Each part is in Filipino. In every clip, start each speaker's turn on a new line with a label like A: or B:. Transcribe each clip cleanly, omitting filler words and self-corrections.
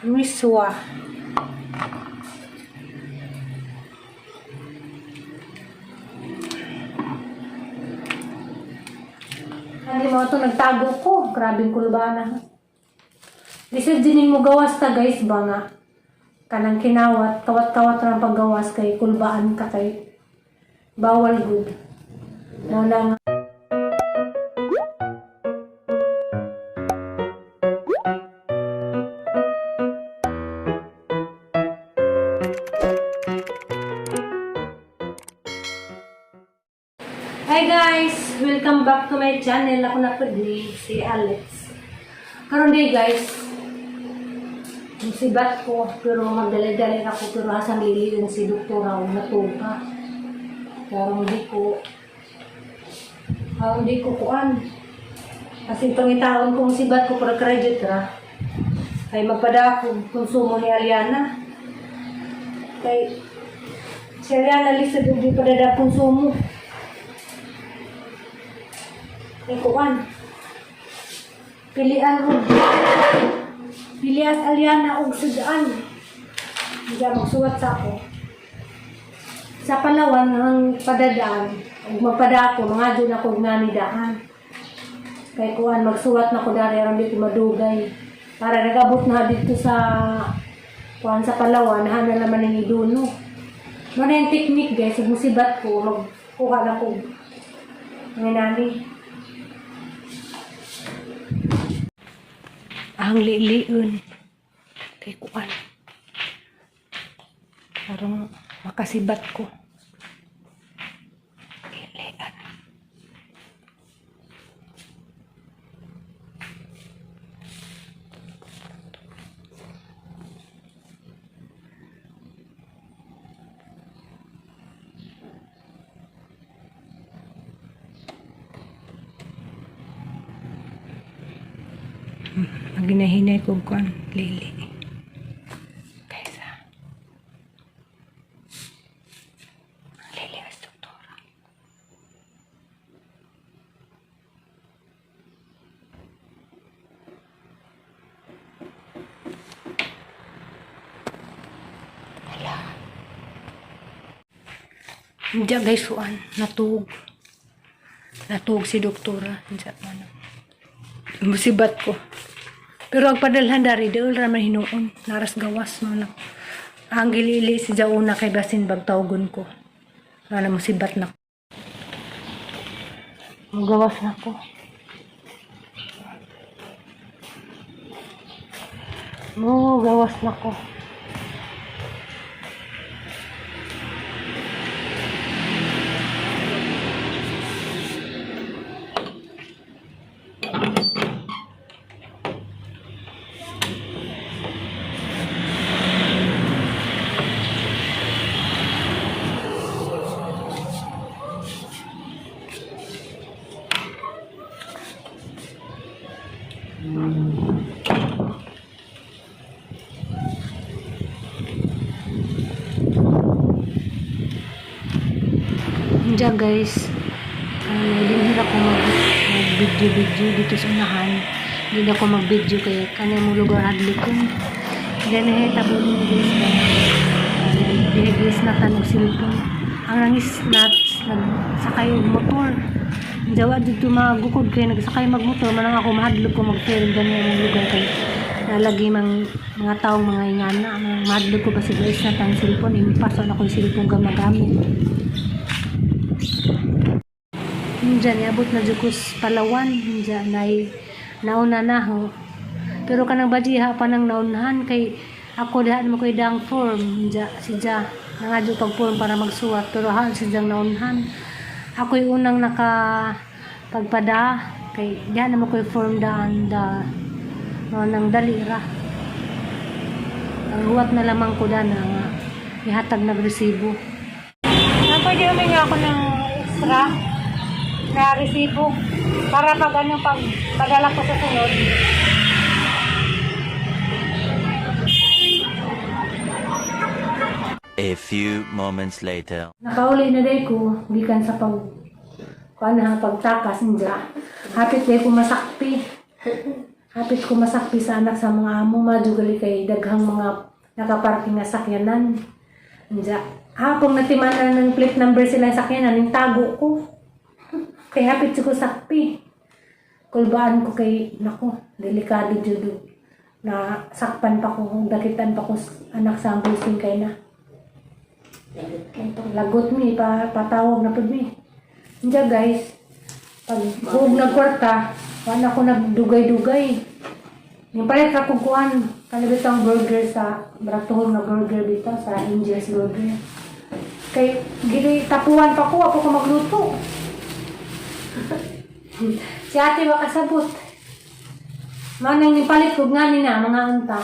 A: Miswa. Hindi mo ito nagtago ko. Grabing kulbana. Lisod din mo gawas ta guys ba nga. Kanang kinawat. Kawat-kawat ng paggawas kay kulbaan ka kay bawal good. Muna nga. Hi guys! Welcome back to my channel. Ako na po si Alex. Karon day guys, musibat ko, pero magdala-dala ako, pero hasang liliin si Dr. Raul na tupa. Pero hindi ko kuan. Kasi itong itaon kong sibat ko para credit ra. Kay magpadako konsumo ni Aliana. Kay si Aliana lisod hindi padada konsumo. Kuan pilian ug pilias Aliana og sudaan diya magsuwat sa ako sa Palawan ang padadaan ug magpadako mga dun ako nanidahan kay kuan magsuwat na ko dari aron dito madugay para nagabot na dito sa kuan sa Palawan hana naman ning iduno mo na yung technique guys ug musibat ko magkuha na ko nani ang liliun kay kuan parang makasibat ko lilian ang ginahinay ko kuan lili kaysa lili as doktora wala hindi guys kuan natug si doktora hindi ano musibat ko. Pero ang padalhan dari deul raman hinuon naras gawas mo na. Ang gilili si Jauna kay basin bagtawgon ko. Wala musibat na. Gawas na ko. Gawas na ko. Diyan guys, hindi ako mag-video dito sa unahan. Hindi ako mag-video kaya kanya mo lugar hadlikon. Diyan na hitabo mo guys na binigis na tanog silpon. Ang nangis nagsakay motor. Jawa dito magukod kaya nagsakay magmotor man ako mahadlok ko mag-film ganyan ang lugar kay nalagi mga taong mga ingana mahadlok ko pa si guys na tang silpon impaso na ko yung silpon gamagamit. Diyan abot na jukos Palawan diyan nay nauna na ho. Pero kanang bajiha pa nang naunahan kay ako diha mo koy dang form diya si ja nangadyo pag form para magsuwat pero ha si jang naunahan. Ako yung unang pagpada kay diyan mo koy form daan nang dalira. Ang huwat na lamang ko daan nga ihatag nagresibo. Pwede humingi ako ng extra na resibo para pag padala ko sa sunod.
B: A few moments later.
A: Nakauli na day ko gikan sa pagtakas niya. Hapit day ko masakpi. Hapit ko masakpi sa anak sa mga amo, madugali kay daghang mga nakaparking nga sakyanan. Diya, hapong natimanan ng plate number sila sa sakyanan, yung tago ko. Kay hapit ko sakpi. Kulbaan ko kay, nako, delikado judo. Na sakpan pa ko, dakitan pa ko anak sa ambusing kay na. Lagot mi, patawag na po mi. Diya guys, pag huwag nagkwarta, wala ko nagdugay-dugay. Yung palit ka kukuhan, kalibitang burger sa bratuhon na burger dito sa Angel's Burger. Kay gili tapuan pa ko, ako ka magluto. Si ate makasabot. Manang nipalit ko nga nina, mga anta.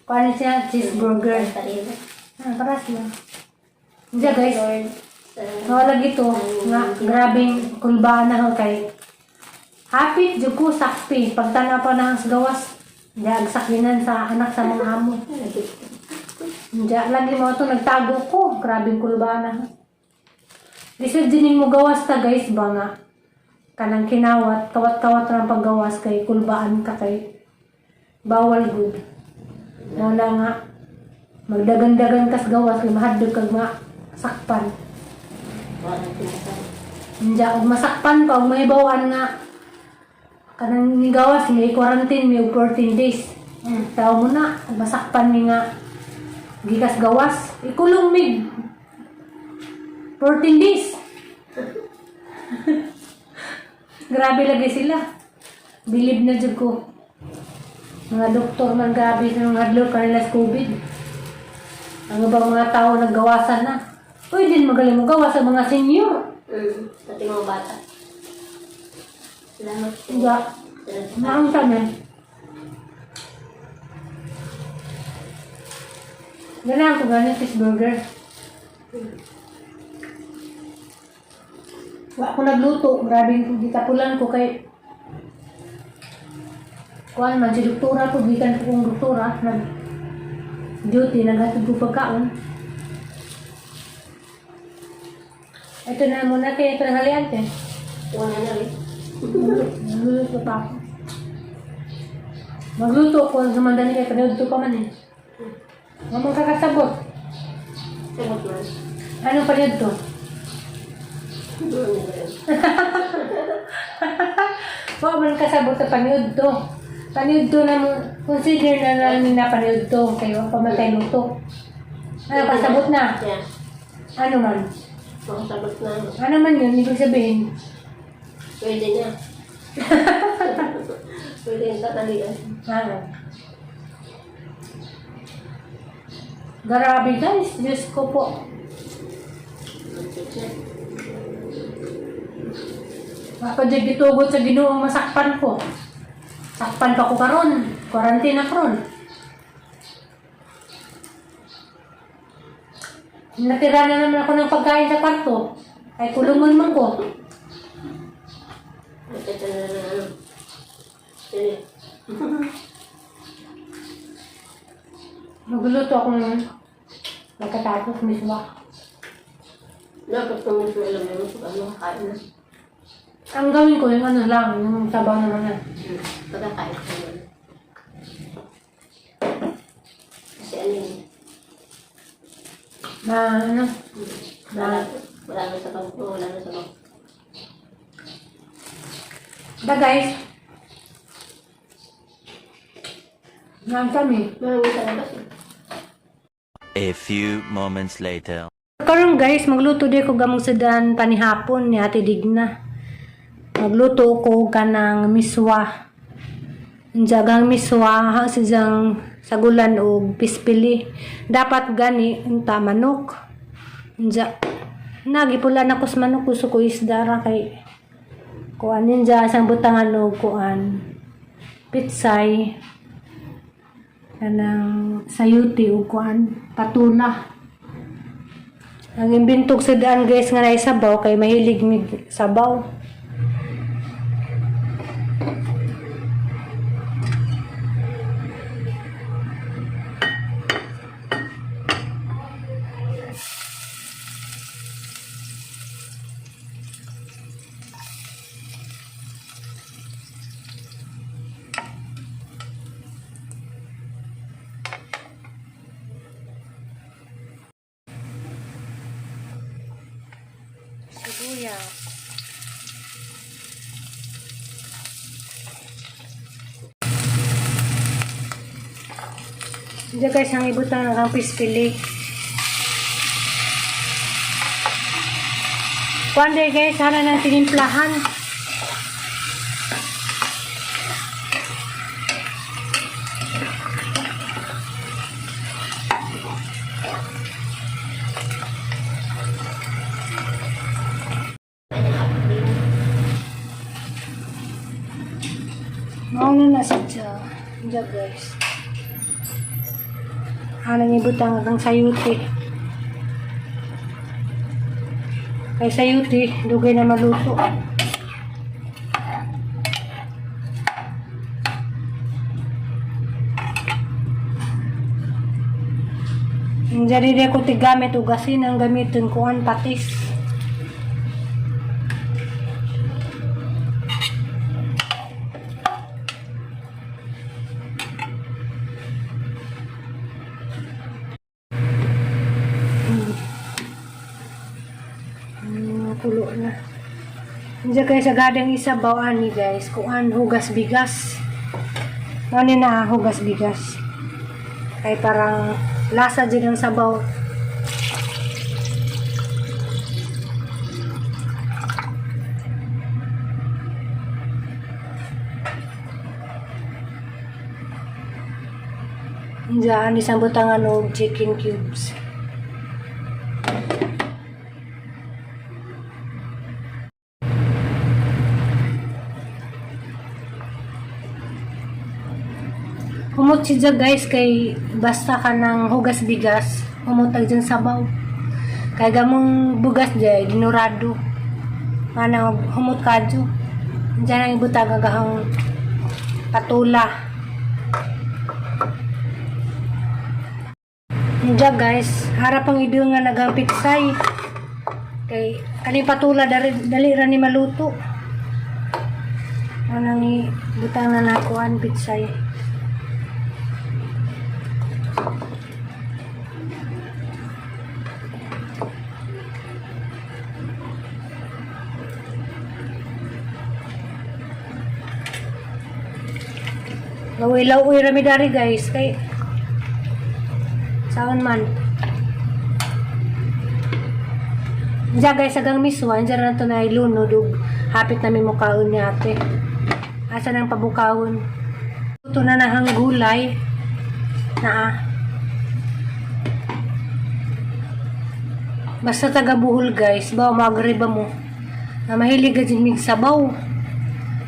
A: Kuha siya cheeseburger. Para siya. Diya guys, nawala gito, nga grabing kulbaan na ho kay hapit jud ko sakpi pagtanaw pa na sa gawas diag sakyanan sa anak sa mga amo. Diya lagi mo to nagtago ko, grabing kulbaan na. Lisod din mo gawas ta guys ba nga kanang kinawat, kawat-kawat ra paggawas kay kulbaan ka kay bawal gud. Wala nga magdagan-dagan kas gawas kay mahadlok kag sakpan. Diya og masakpan pa og mahibawan nga kanang nigawas may quarantine may 14 days. Tao mo na masakpan mi nga gikas gawas ikulong mig 14 days. Grabe lagi sila. Bilib na jud ko. Mga doktor man grabe sa mga hadlok kanila sa COVID. Ang ibang mga tao naggawasan na. Pwede din magaling mo gawas sa mga senior.
C: Pati mga bata. Salamat po.
A: Diya, naang tanan. Ganaan ko ganyan cheeseburger. Wa ako nagluto, grabing gitapulan ko kay kuan man si doktora ko gikan ko kong doktora nag duty naghatid ko pagkaon. Ito na muna kay panghalian te.
C: Wala na rin.
A: Magluto pa ako. Magluto ko sa mandani kay panudto pa man eh. Mamang kakasabot.
C: Sagot man.
A: Anong panudto?
C: Doon na rin.
A: Wa man kasabot sa panudto. Panudto na mo, consider na namin na panudto kayo pamatay luto. Ano kasabot na?
C: Yeah.
A: Ano man?
C: Makasabot na.
A: Ano man yun, ibig sabihin.
C: Pwede na. Pwede yung tatalian.
A: Ano? Grabe guys, Diyos ko po. Ako dyan gitugot sa Ginoong masakpan ko. Sakpan pa ko karon, quarantine na karon. Natira na naman ako ng pagkain sa kwarto. Ay kulungan man ko.
C: Ito na ano. Sige.
A: Nagluluto ako ng nagkatapos miswa.
C: Dapat kung gusto alam mo kung ano kakain na.
A: Ang gawin ko yung ano lang, yung sabaw naman na.
C: Pagkakain ko naman. Kasi ano yun.
A: Na ano,
C: Wala na sa bangko, wala na sa bangko.
A: da guys. Naan kami.
C: Maraming salamat eh.
B: A few moments later.
A: Karon guys, magluto di ko gamong sudan panihapon ni Ate Digna. Magluto ko kanang miswa. Jagang miswa ha siyang sagulan o pispili. Dapat gani unta manok. Unja nagipulan ako sa manok gusto ko isda ra kay kuan ninja sang butangan o kuan pitsay kanang sayuti o kuan patula. Ang imbintog sa daan guys nga na sabaw kay mahilig mig sabaw. Diyan guys, ang ibutang ng pispili. Kuan day guys, sana nang tinimplahan. Mauna na siya. Diyan guys. Anang ibutang ng sayuti. Kay sayuti, dugay na maluto. Jadi dia ko tigamit ugasin ang gamitin ko ang patis. Kulo na. Diyan guys, agadang isabaw ani guys. Kuan hugas bigas. Ano na hugas bigas. Kay parang lasa din ang sabaw. Diyan isang butangan og chicken cubes. Humot siya guys kay basta ka ng hugas bigas, humutag dyan sabaw. Kay gamong bugas dyan, dinurado. Ano, humot kadyo. Diyan ang ibutag agahang patula. Diyan guys, harap ang idil nga nagang pitsay. Kay kaning patula dali ra ni maluto. Anang ibutang na nakuan pitsay. Lawi-lawi rami dari guys kay saan man. Diyan guys agang miswan diyan na to na ilunod ug hapit namin mukaon ni ate. Asa nang pabukawon. Ito na nahang gulay na basta taga Buhol guys, bawa magriba mo na mahilig ka dyan sabaw.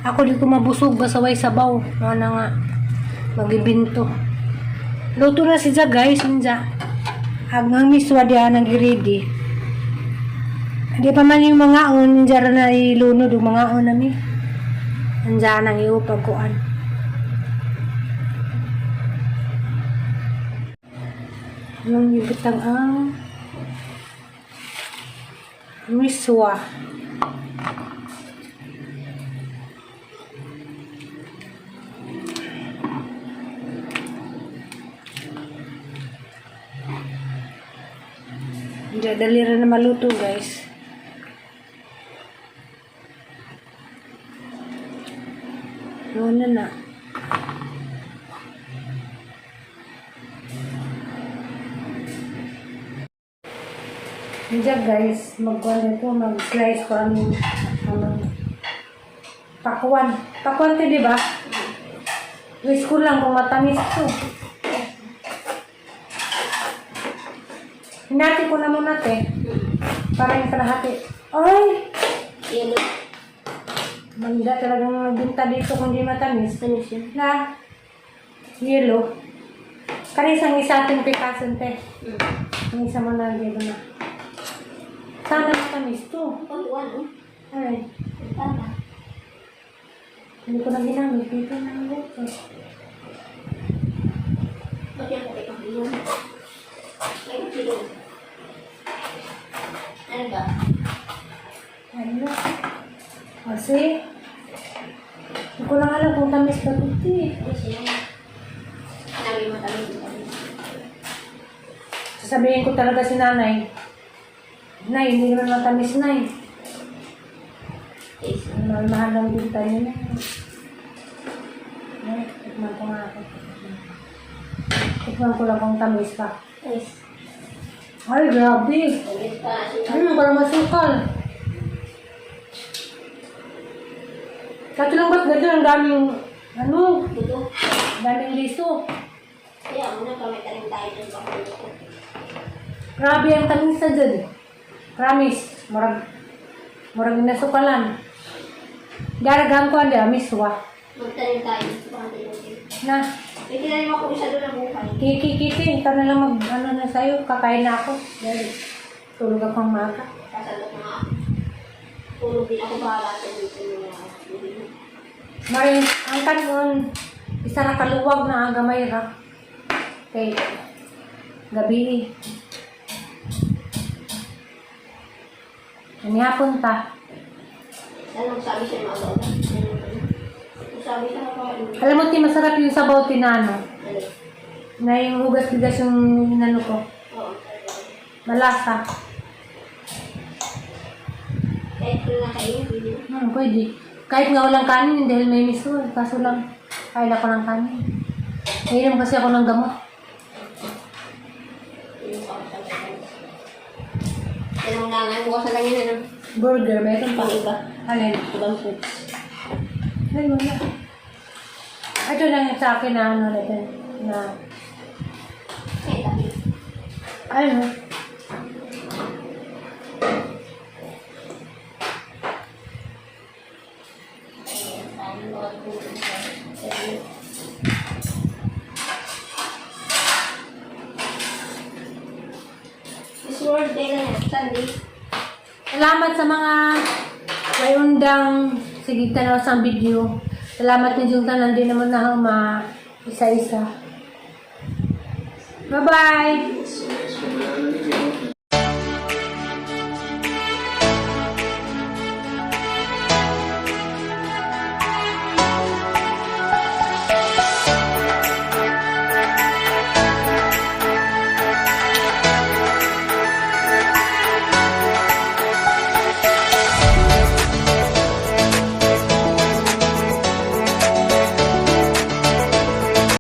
A: Ako di ko mabusog basaway sabaw. Ano nga magibinto. Luto na siya guys, ninja. Hanggang miswa diyan ang giridi. Hindi pa man yung mga on, ninja na ilunod yung mga on nami. Nandiyan ang iupag kuan. Anong ibutang ang miswa. Dali rin na maluto guys. Ano na. Diyan guys, mag-slice ko ang pakwan. Pakwan ito diba? Wish ko lang kung matamis ito. Hinati ko na muna te. Para yung kalahati. Ay!
C: Yellow.
A: Manda talagang magbinta dito kung di matamis.
C: Tamis yun.
A: Na yellow. Kanisang isa ating pikasan te. Ang isa mo na yellow na. Sana matamis to.
C: Ano?
A: Ay.
C: Tama.
A: Hindi ko na ginamit. Dito na ang dito.
C: Ba't yan ko ikaw yun? Ay, kilo. Ano ba?
A: Ano? Kasi hindi ko lang alam kung tamis ba ito eh.
C: Kasi yung namin matamis.
A: Sasabihin ko talaga si nanay, Nay, hindi naman matamis na eh.
C: Taste.
A: Mahal lang din tayo na. Ay, tikman ko nga ako. Tikman ko lang kung tamis pa.
C: Yes.
A: Ay, grabe.
C: Ulit pa.
A: Parang masukal. Kato lang ba't ganito ang daming,
C: Buto.
A: daming liso.
C: Kaya muna kami tayo dyan sa kulo.
A: Grabe ang tamis na dyan. Promise. Murag nasukalan. Garagam ko ang miswa.
C: Magtanim tayo. Baka tayo.
A: Na,
C: May tinanim ako isa doon na buhay.
A: kiki, ikaw na lang na sa'yo. Kakain na ako. Dahil tulog akong maaga.
C: Sasalot na ako. Tulog din ako bahala sa dito yung
A: Marin, ang kanon, isa na kaluwag na gamay ra. Kay gabi. Ano hapon ta?
C: Ano sabi siya mga bata? Sabi siya ako.
A: Alam mo, ti masarap yung sabaw tinano.
C: Ano?
A: Na yung hugas-bigas yung inano ko.
C: Oo.
A: Malasa.
C: Kahit kung nakain, hindi.
A: Pwede. Kahit nga walang kanin, dahil may miso. Kaso lang, kain ako ng kanin. Ngayon kasi ako ng gamot.
C: Yan ang langan. Bukas na lang yun, ano?
A: Burger, meron pa.
C: Pang iba.
A: Alin?
C: Ibang foods.
A: Ay, wala. Ito lang yung sa akin na ano natin. Na,
C: Kaya tapi.
A: ano?
C: This World Day na yan. Sunday.
A: Salamat sa mga may undang sige tanaw sa video. Salamat din yung tanan din naman na ma isa-isa. Bye-bye!